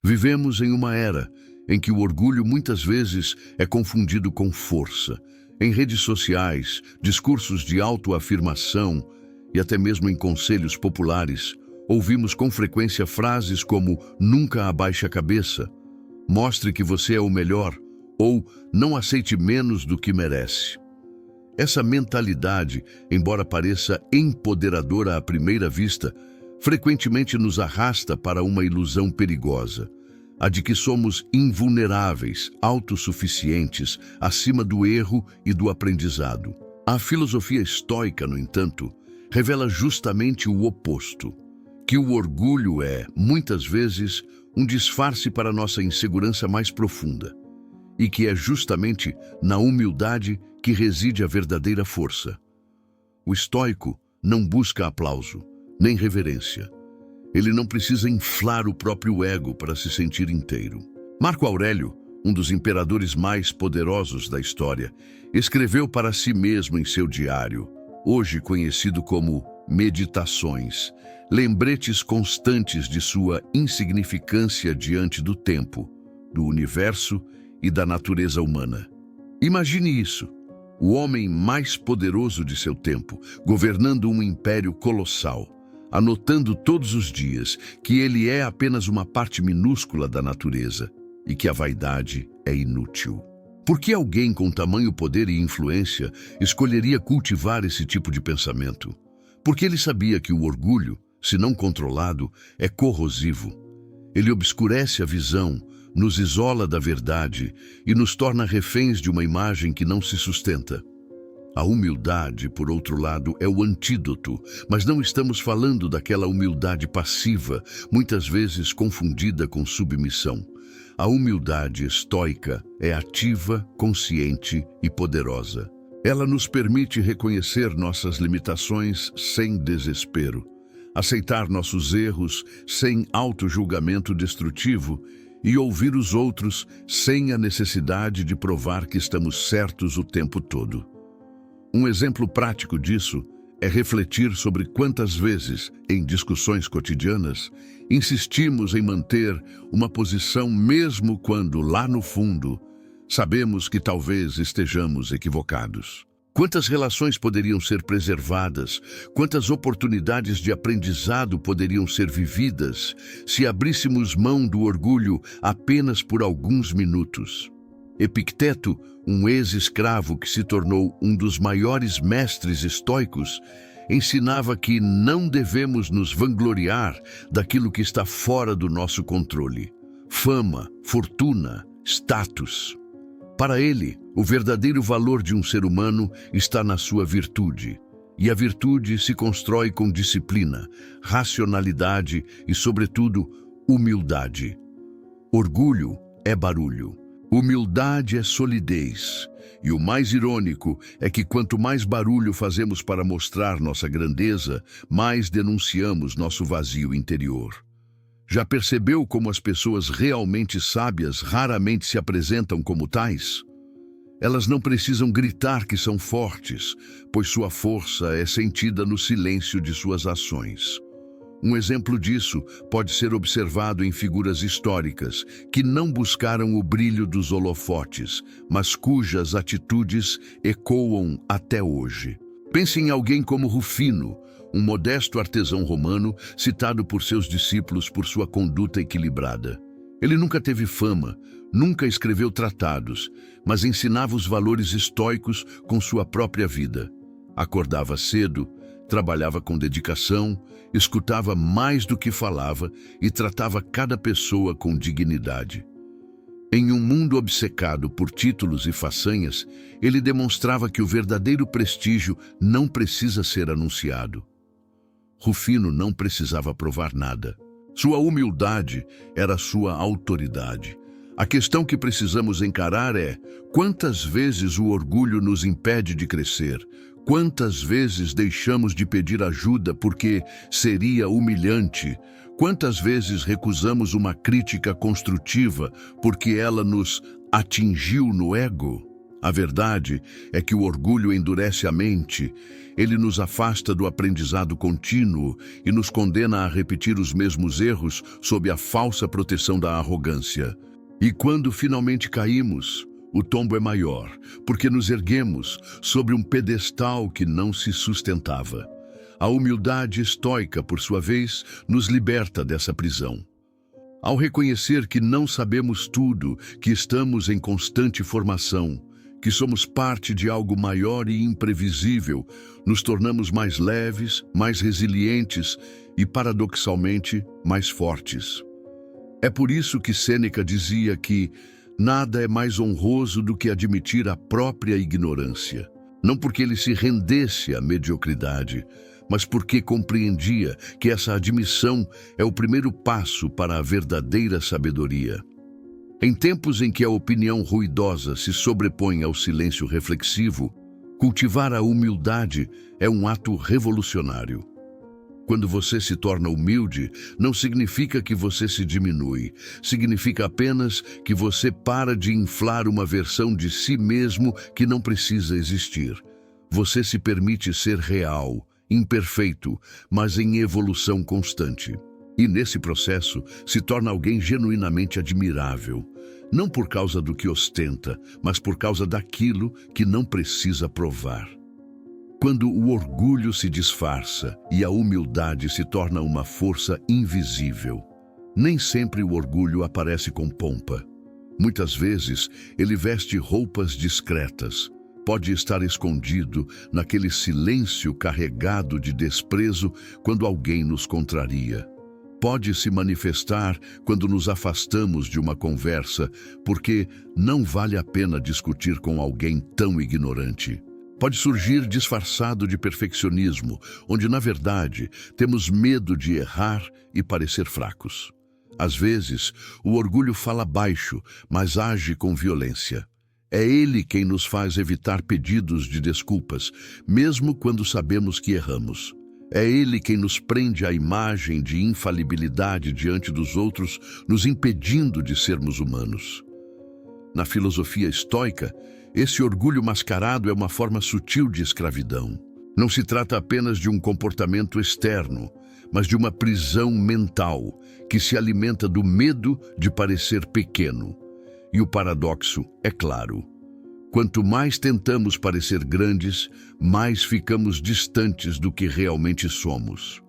Vivemos em uma era em que o orgulho muitas vezes é confundido com força. Em redes sociais, discursos de autoafirmação e até mesmo em conselhos populares, ouvimos com frequência frases como "nunca abaixe a cabeça", "mostre que você é o melhor" ou "não aceite menos do que merece". Essa mentalidade, embora pareça empoderadora à primeira vista, frequentemente nos arrasta para uma ilusão perigosa, a de que somos invulneráveis, autossuficientes, acima do erro e do aprendizado. A filosofia estoica, no entanto, revela justamente o oposto, que o orgulho é, muitas vezes, um disfarce para nossa insegurança mais profunda, e que é justamente na humildade que reside a verdadeira força. O estoico não busca aplauso, nem reverência. Ele não precisa inflar o próprio ego para se sentir inteiro. Marco Aurélio, um dos imperadores mais poderosos da história, escreveu para si mesmo em seu diário, hoje conhecido como Meditações, lembretes constantes de sua insignificância diante do tempo, do universo e da natureza humana. Imagine isso, o homem mais poderoso de seu tempo, governando um império colossal, anotando todos os dias que ele é apenas uma parte minúscula da natureza e que a vaidade é inútil. Por que alguém com tamanho poder e influência escolheria cultivar esse tipo de pensamento? Porque ele sabia que o orgulho, se não controlado, é corrosivo. Ele obscurece a visão, nos isola da verdade e nos torna reféns de uma imagem que não se sustenta. A humildade, por outro lado, é o antídoto, mas não estamos falando daquela humildade passiva, muitas vezes confundida com submissão. A humildade estoica é ativa, consciente e poderosa. Ela nos permite reconhecer nossas limitações sem desespero, aceitar nossos erros sem autojulgamento destrutivo e ouvir os outros sem a necessidade de provar que estamos certos o tempo todo. Um exemplo prático disso é refletir sobre quantas vezes, em discussões cotidianas, insistimos em manter uma posição mesmo quando, lá no fundo, sabemos que talvez estejamos equivocados. Quantas relações poderiam ser preservadas, quantas oportunidades de aprendizado poderiam ser vividas se abríssemos mão do orgulho apenas por alguns minutos. Epicteto, um ex-escravo que se tornou um dos maiores mestres estoicos, ensinava que não devemos nos vangloriar daquilo que está fora do nosso controle. Fama, fortuna, status. Para ele, o verdadeiro valor de um ser humano está na sua virtude. E a virtude se constrói com disciplina, racionalidade e, sobretudo, humildade. Orgulho é barulho. Humildade é solidez. E o mais irônico é que quanto mais barulho fazemos para mostrar nossa grandeza, mais denunciamos nosso vazio interior. Já percebeu como as pessoas realmente sábias raramente se apresentam como tais? Elas não precisam gritar que são fortes, pois sua força é sentida no silêncio de suas ações. Um exemplo disso pode ser observado em figuras históricas que não buscaram o brilho dos holofotes, mas cujas atitudes ecoam até hoje. Pense em alguém como Rufino, um modesto artesão romano citado por seus discípulos por sua conduta equilibrada. Ele nunca teve fama, nunca escreveu tratados, mas ensinava os valores estoicos com sua própria vida. Acordava cedo, trabalhava com dedicação, escutava mais do que falava e tratava cada pessoa com dignidade. Em um mundo obcecado por títulos e façanhas, ele demonstrava que o verdadeiro prestígio não precisa ser anunciado. Rufino não precisava provar nada. Sua humildade era sua autoridade. A questão que precisamos encarar é: quantas vezes o orgulho nos impede de crescer? Quantas vezes deixamos de pedir ajuda porque seria humilhante? Quantas vezes recusamos uma crítica construtiva porque ela nos atingiu no ego? A verdade é que o orgulho endurece a mente, ele nos afasta do aprendizado contínuo e nos condena a repetir os mesmos erros sob a falsa proteção da arrogância. E quando finalmente caímos, o tombo é maior, porque nos erguemos sobre um pedestal que não se sustentava. A humildade estoica, por sua vez, nos liberta dessa prisão. Ao reconhecer que não sabemos tudo, que estamos em constante formação, que somos parte de algo maior e imprevisível, nos tornamos mais leves, mais resilientes e, paradoxalmente, mais fortes. É por isso que Sêneca dizia que nada é mais honroso do que admitir a própria ignorância. Não porque ele se rendesse à mediocridade, mas porque compreendia que essa admissão é o primeiro passo para a verdadeira sabedoria. Em tempos em que a opinião ruidosa se sobrepõe ao silêncio reflexivo, cultivar a humildade é um ato revolucionário. Quando você se torna humilde, não significa que você se diminui. Significa apenas que você para de inflar uma versão de si mesmo que não precisa existir. Você se permite ser real, imperfeito, mas em evolução constante. E nesse processo se torna alguém genuinamente admirável. Não por causa do que ostenta, mas por causa daquilo que não precisa provar. Quando o orgulho se disfarça e a humildade se torna uma força invisível, nem sempre o orgulho aparece com pompa. Muitas vezes ele veste roupas discretas. Pode estar escondido naquele silêncio carregado de desprezo quando alguém nos contraria. Pode se manifestar quando nos afastamos de uma conversa, porque não vale a pena discutir com alguém tão ignorante. Pode surgir disfarçado de perfeccionismo, onde, na verdade, temos medo de errar e parecer fracos. Às vezes, o orgulho fala baixo, mas age com violência. É ele quem nos faz evitar pedidos de desculpas, mesmo quando sabemos que erramos. É ele quem nos prende à imagem de infalibilidade diante dos outros, nos impedindo de sermos humanos. Na filosofia estoica, esse orgulho mascarado é uma forma sutil de escravidão. Não se trata apenas de um comportamento externo, mas de uma prisão mental que se alimenta do medo de parecer pequeno. E o paradoxo é claro. Quanto mais tentamos parecer grandes, mais ficamos distantes do que realmente somos.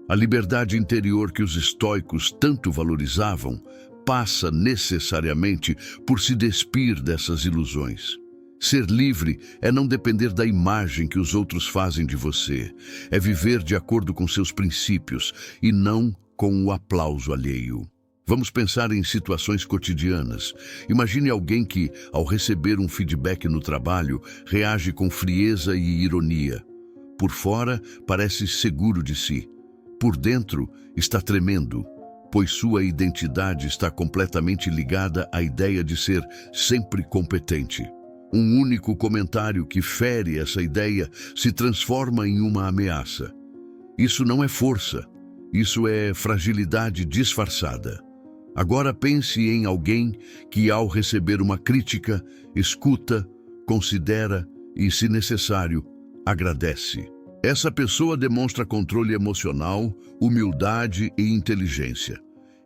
A liberdade interior que os estoicos tanto valorizavam passa necessariamente por se despir dessas ilusões. Ser livre é não depender da imagem que os outros fazem de você. É viver de acordo com seus princípios e não com o aplauso alheio. Vamos pensar em situações cotidianas. Imagine alguém que, ao receber um feedback no trabalho, reage com frieza e ironia. Por fora, parece seguro de si. Por dentro, está tremendo, pois sua identidade está completamente ligada à ideia de ser sempre competente. Um único comentário que fere essa ideia se transforma em uma ameaça. Isso não é força, isso é fragilidade disfarçada. Agora pense em alguém que, ao receber uma crítica, escuta, considera e, se necessário, agradece. Essa pessoa demonstra controle emocional, humildade e inteligência.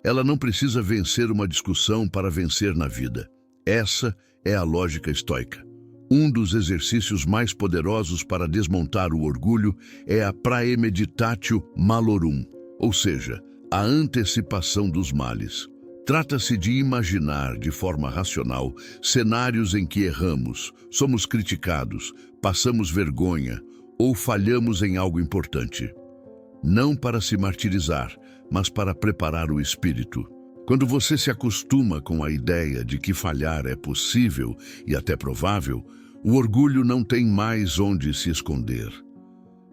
Ela não precisa vencer uma discussão para vencer na vida. Essa é a lógica estoica. Um dos exercícios mais poderosos para desmontar o orgulho é a praemeditatio malorum, ou seja, a antecipação dos males. Trata-se de imaginar de forma racional cenários em que erramos, somos criticados, passamos vergonha ou falhamos em algo importante. Não para se martirizar, mas para preparar o espírito. Quando você se acostuma com a ideia de que falhar é possível e até provável, o orgulho não tem mais onde se esconder.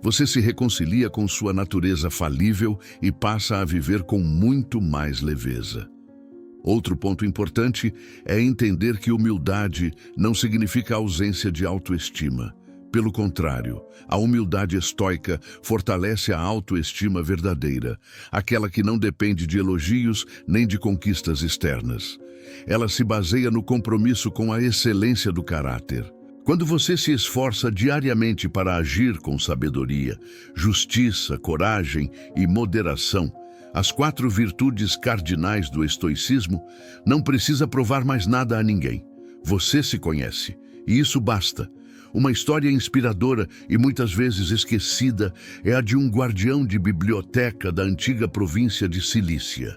Você se reconcilia com sua natureza falível e passa a viver com muito mais leveza. Outro ponto importante é entender que humildade não significa ausência de autoestima. Pelo contrário, a humildade estoica fortalece a autoestima verdadeira, aquela que não depende de elogios nem de conquistas externas. Ela se baseia no compromisso com a excelência do caráter. Quando você se esforça diariamente para agir com sabedoria, justiça, coragem e moderação, as 4 virtudes cardinais do estoicismo, não precisa provar mais nada a ninguém. Você se conhece, e isso basta. Uma história inspiradora e muitas vezes esquecida é a de um guardião de biblioteca da antiga província de Cilícia.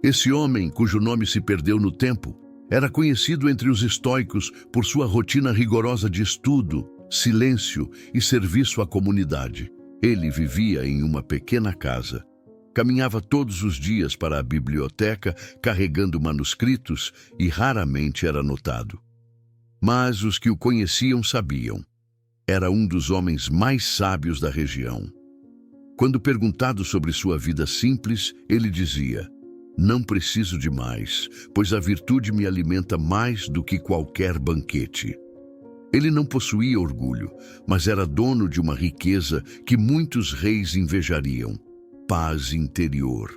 Esse homem, cujo nome se perdeu no tempo, era conhecido entre os estoicos por sua rotina rigorosa de estudo, silêncio e serviço à comunidade. Ele vivia em uma pequena casa. Caminhava todos os dias para a biblioteca carregando manuscritos e raramente era notado. Mas os que o conheciam sabiam. Era um dos homens mais sábios da região. Quando perguntado sobre sua vida simples, ele dizia: "Não preciso de mais, pois a virtude me alimenta mais do que qualquer banquete." Ele não possuía orgulho, mas era dono de uma riqueza que muitos reis invejariam: paz interior.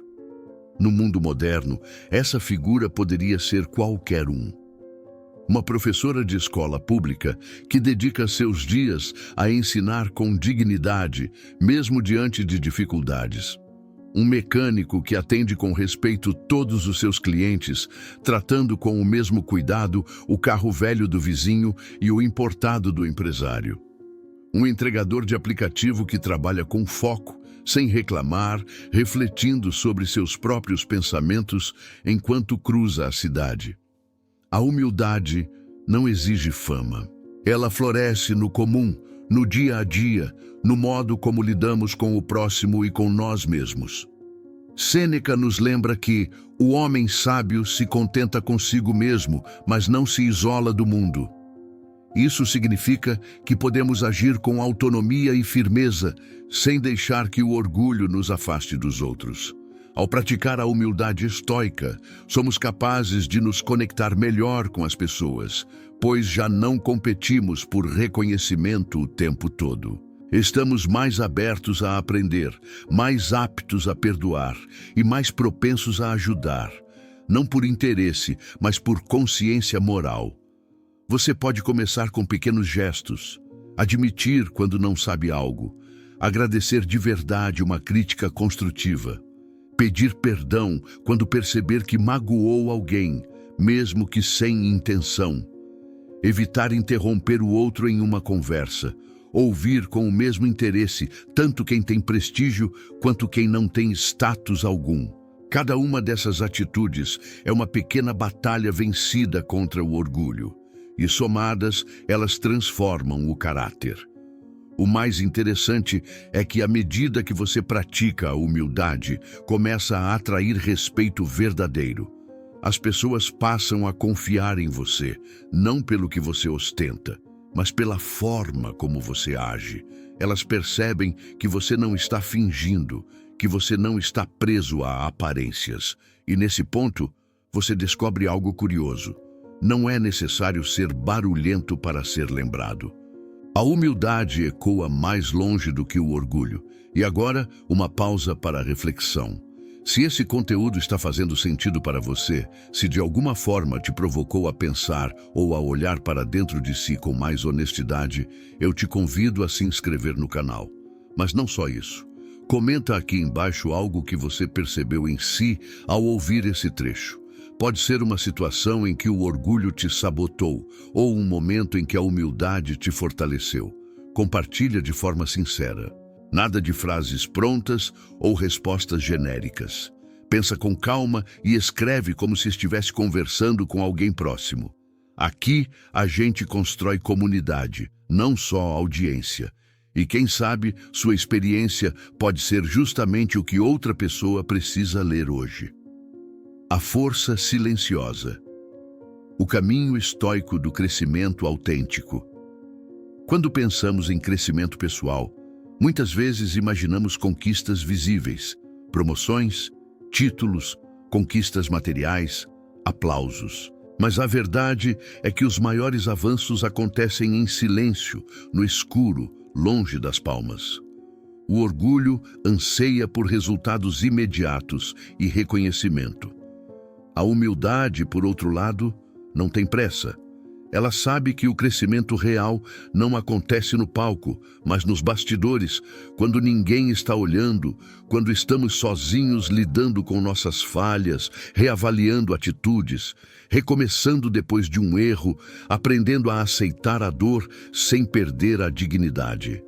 No mundo moderno, essa figura poderia ser qualquer um. Uma professora de escola pública que dedica seus dias a ensinar com dignidade, mesmo diante de dificuldades. Um mecânico que atende com respeito todos os seus clientes, tratando com o mesmo cuidado o carro velho do vizinho e o importado do empresário. Um entregador de aplicativo que trabalha com foco, sem reclamar, refletindo sobre seus próprios pensamentos enquanto cruza a cidade. A humildade não exige fama. Ela floresce no comum, no dia a dia, no modo como lidamos com o próximo e com nós mesmos. Sêneca nos lembra que o homem sábio se contenta consigo mesmo, mas não se isola do mundo. Isso significa que podemos agir com autonomia e firmeza, sem deixar que o orgulho nos afaste dos outros. Ao praticar a humildade estoica, somos capazes de nos conectar melhor com as pessoas, pois já não competimos por reconhecimento o tempo todo. Estamos mais abertos a aprender, mais aptos a perdoar e mais propensos a ajudar, não por interesse, mas por consciência moral. Você pode começar com pequenos gestos, admitir quando não sabe algo, agradecer de verdade uma crítica construtiva, pedir perdão quando perceber que magoou alguém, mesmo que sem intenção. Evitar interromper o outro em uma conversa. Ouvir com o mesmo interesse, tanto quem tem prestígio quanto quem não tem status algum. Cada uma dessas atitudes é uma pequena batalha vencida contra o orgulho. E somadas, elas transformam o caráter. O mais interessante é que, à medida que você pratica a humildade, começa a atrair respeito verdadeiro. As pessoas passam a confiar em você, não pelo que você ostenta, mas pela forma como você age. Elas percebem que você não está fingindo, que você não está preso a aparências. E nesse ponto, você descobre algo curioso. Não é necessário ser barulhento para ser lembrado. A humildade ecoa mais longe do que o orgulho. E agora, uma pausa para a reflexão. Se esse conteúdo está fazendo sentido para você, se de alguma forma te provocou a pensar ou a olhar para dentro de si com mais honestidade, eu te convido a se inscrever no canal. Mas não só isso. Comenta aqui embaixo algo que você percebeu em si ao ouvir esse trecho. Pode ser uma situação em que o orgulho te sabotou ou um momento em que a humildade te fortaleceu. Compartilha de forma sincera. Nada de frases prontas ou respostas genéricas. Pensa com calma e escreve como se estivesse conversando com alguém próximo. Aqui, a gente constrói comunidade, não só audiência. E quem sabe, sua experiência pode ser justamente o que outra pessoa precisa ler hoje. A força silenciosa. O caminho estoico do crescimento autêntico. Quando pensamos em crescimento pessoal, muitas vezes imaginamos conquistas visíveis, promoções, títulos, conquistas materiais, aplausos. Mas a verdade é que os maiores avanços acontecem em silêncio, no escuro, longe das palmas. O orgulho anseia por resultados imediatos e reconhecimento. A humildade, por outro lado, não tem pressa. Ela sabe que o crescimento real não acontece no palco, mas nos bastidores, quando ninguém está olhando, quando estamos sozinhos lidando com nossas falhas, reavaliando atitudes, recomeçando depois de um erro, aprendendo a aceitar a dor sem perder a dignidade.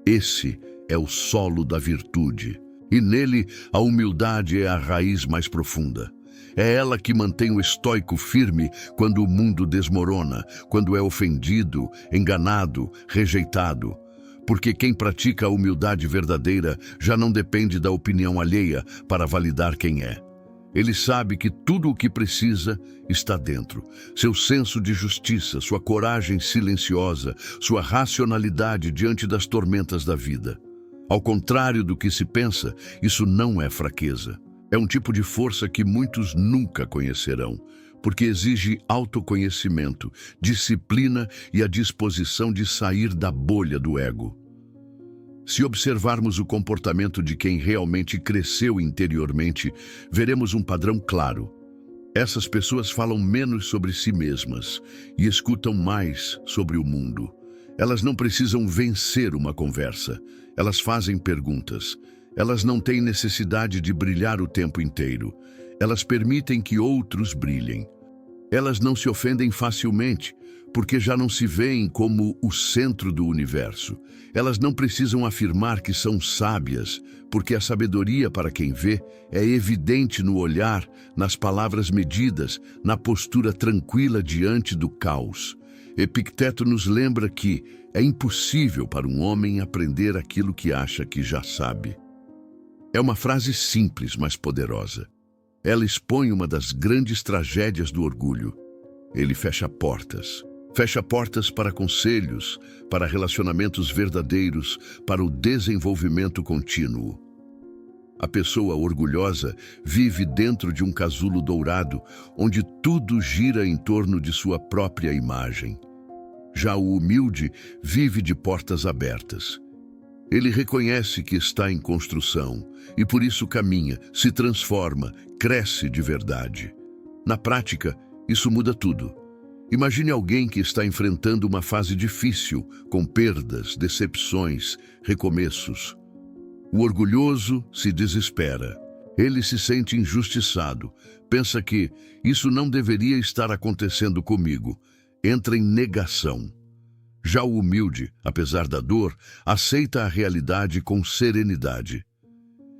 Esse é o solo da virtude, e nele a humildade é a raiz mais profunda. É ela que mantém o estoico firme quando o mundo desmorona, quando é ofendido, enganado, rejeitado. Porque quem pratica a humildade verdadeira já não depende da opinião alheia para validar quem é. Ele sabe que tudo o que precisa está dentro. Seu senso de justiça, sua coragem silenciosa, sua racionalidade diante das tormentas da vida. Ao contrário do que se pensa, isso não é fraqueza. É um tipo de força que muitos nunca conhecerão, porque exige autoconhecimento, disciplina e a disposição de sair da bolha do ego. Se observarmos o comportamento de quem realmente cresceu interiormente, veremos um padrão claro. Essas pessoas falam menos sobre si mesmas e escutam mais sobre o mundo. Elas não precisam vencer uma conversa, elas fazem perguntas. Elas não têm necessidade de brilhar o tempo inteiro. Elas permitem que outros brilhem. Elas não se ofendem facilmente, porque já não se veem como o centro do universo. Elas não precisam afirmar que são sábias, porque a sabedoria, para quem vê, é evidente no olhar, nas palavras medidas, na postura tranquila diante do caos. Epicteto nos lembra que é impossível para um homem aprender aquilo que acha que já sabe. É uma frase simples, mas poderosa. Ela expõe uma das grandes tragédias do orgulho. Ele fecha portas. Fecha portas para conselhos, para relacionamentos verdadeiros, para o desenvolvimento contínuo. A pessoa orgulhosa vive dentro de um casulo dourado, onde tudo gira em torno de sua própria imagem. Já o humilde vive de portas abertas. Ele reconhece que está em construção e por isso caminha, se transforma, cresce de verdade. Na prática, isso muda tudo. Imagine alguém que está enfrentando uma fase difícil, com perdas, decepções, recomeços. O orgulhoso se desespera. Ele se sente injustiçado, pensa que isso não deveria estar acontecendo comigo, entra em negação. Já o humilde, apesar da dor, aceita a realidade com serenidade.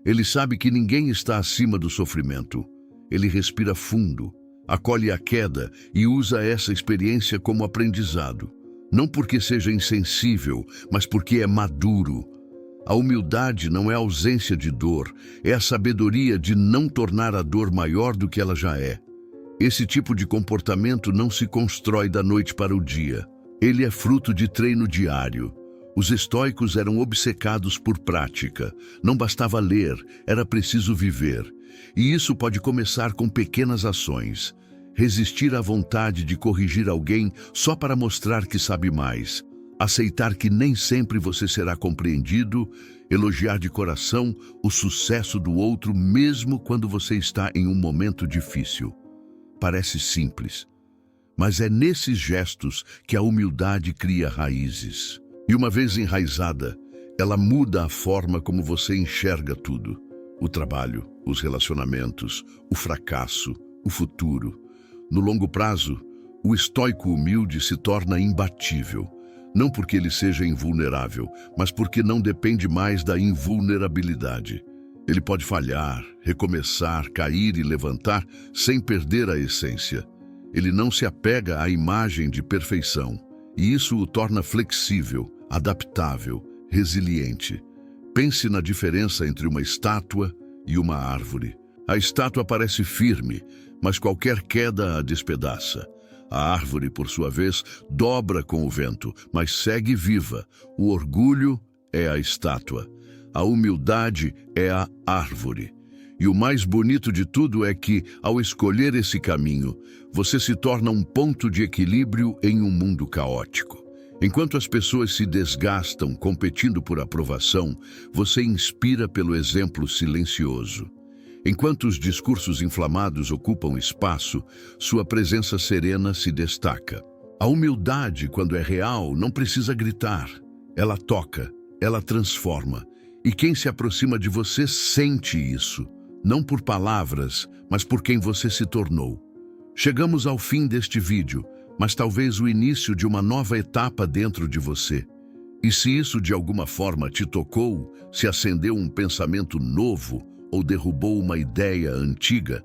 Ele sabe que ninguém está acima do sofrimento. Ele respira fundo, acolhe a queda e usa essa experiência como aprendizado. Não porque seja insensível, mas porque é maduro. A humildade não é a ausência de dor, é a sabedoria de não tornar a dor maior do que ela já é. Esse tipo de comportamento não se constrói da noite para o dia. Ele é fruto de treino diário. Os estoicos eram obcecados por prática. Não bastava ler, era preciso viver. E isso pode começar com pequenas ações. Resistir à vontade de corrigir alguém só para mostrar que sabe mais. Aceitar que nem sempre você será compreendido. Elogiar de coração o sucesso do outro mesmo quando você está em um momento difícil. Parece simples. Mas é nesses gestos que a humildade cria raízes. E uma vez enraizada, ela muda a forma como você enxerga tudo. O trabalho, os relacionamentos, o fracasso, o futuro. No longo prazo, o estoico humilde se torna imbatível. Não porque ele seja invulnerável, mas porque não depende mais da invulnerabilidade. Ele pode falhar, recomeçar, cair e levantar sem perder a essência. Ele não se apega à imagem de perfeição, e isso o torna flexível, adaptável, resiliente. Pense na diferença entre uma estátua e uma árvore. A estátua parece firme, mas qualquer queda a despedaça. A árvore, por sua vez, dobra com o vento, mas segue viva. O orgulho é a estátua. A humildade é a árvore. E o mais bonito de tudo é que, ao escolher esse caminho, você se torna um ponto de equilíbrio em um mundo caótico. Enquanto as pessoas se desgastam competindo por aprovação, você inspira pelo exemplo silencioso. Enquanto os discursos inflamados ocupam espaço, sua presença serena se destaca. A humildade, quando é real, não precisa gritar. Ela toca, ela transforma. E quem se aproxima de você sente isso, não por palavras, mas por quem você se tornou. Chegamos ao fim deste vídeo, mas talvez o início de uma nova etapa dentro de você. E se isso de alguma forma te tocou, se acendeu um pensamento novo ou derrubou uma ideia antiga,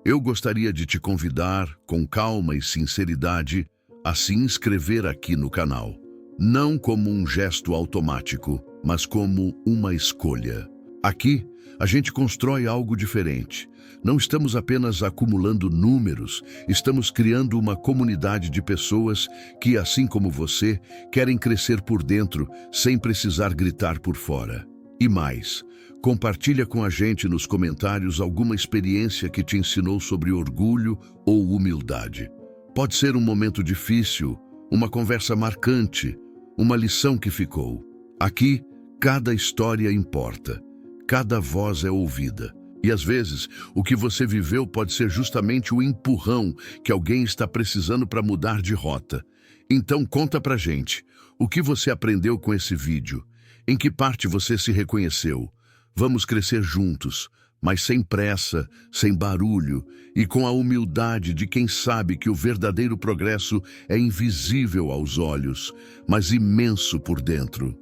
eu gostaria de te convidar, com calma e sinceridade, a se inscrever aqui no canal. Não como um gesto automático, mas como uma escolha. Aqui, a gente constrói algo diferente. Não estamos apenas acumulando números, estamos criando uma comunidade de pessoas que, assim como você, querem crescer por dentro sem precisar gritar por fora. E mais, compartilha com a gente nos comentários alguma experiência que te ensinou sobre orgulho ou humildade. Pode ser um momento difícil, uma conversa marcante, uma lição que ficou. Aqui, cada história importa, cada voz é ouvida. E às vezes, o que você viveu pode ser justamente o empurrão que alguém está precisando para mudar de rota. Então conta pra gente, o que você aprendeu com esse vídeo? Em que parte você se reconheceu? Vamos crescer juntos, mas sem pressa, sem barulho e com a humildade de quem sabe que o verdadeiro progresso é invisível aos olhos, mas imenso por dentro.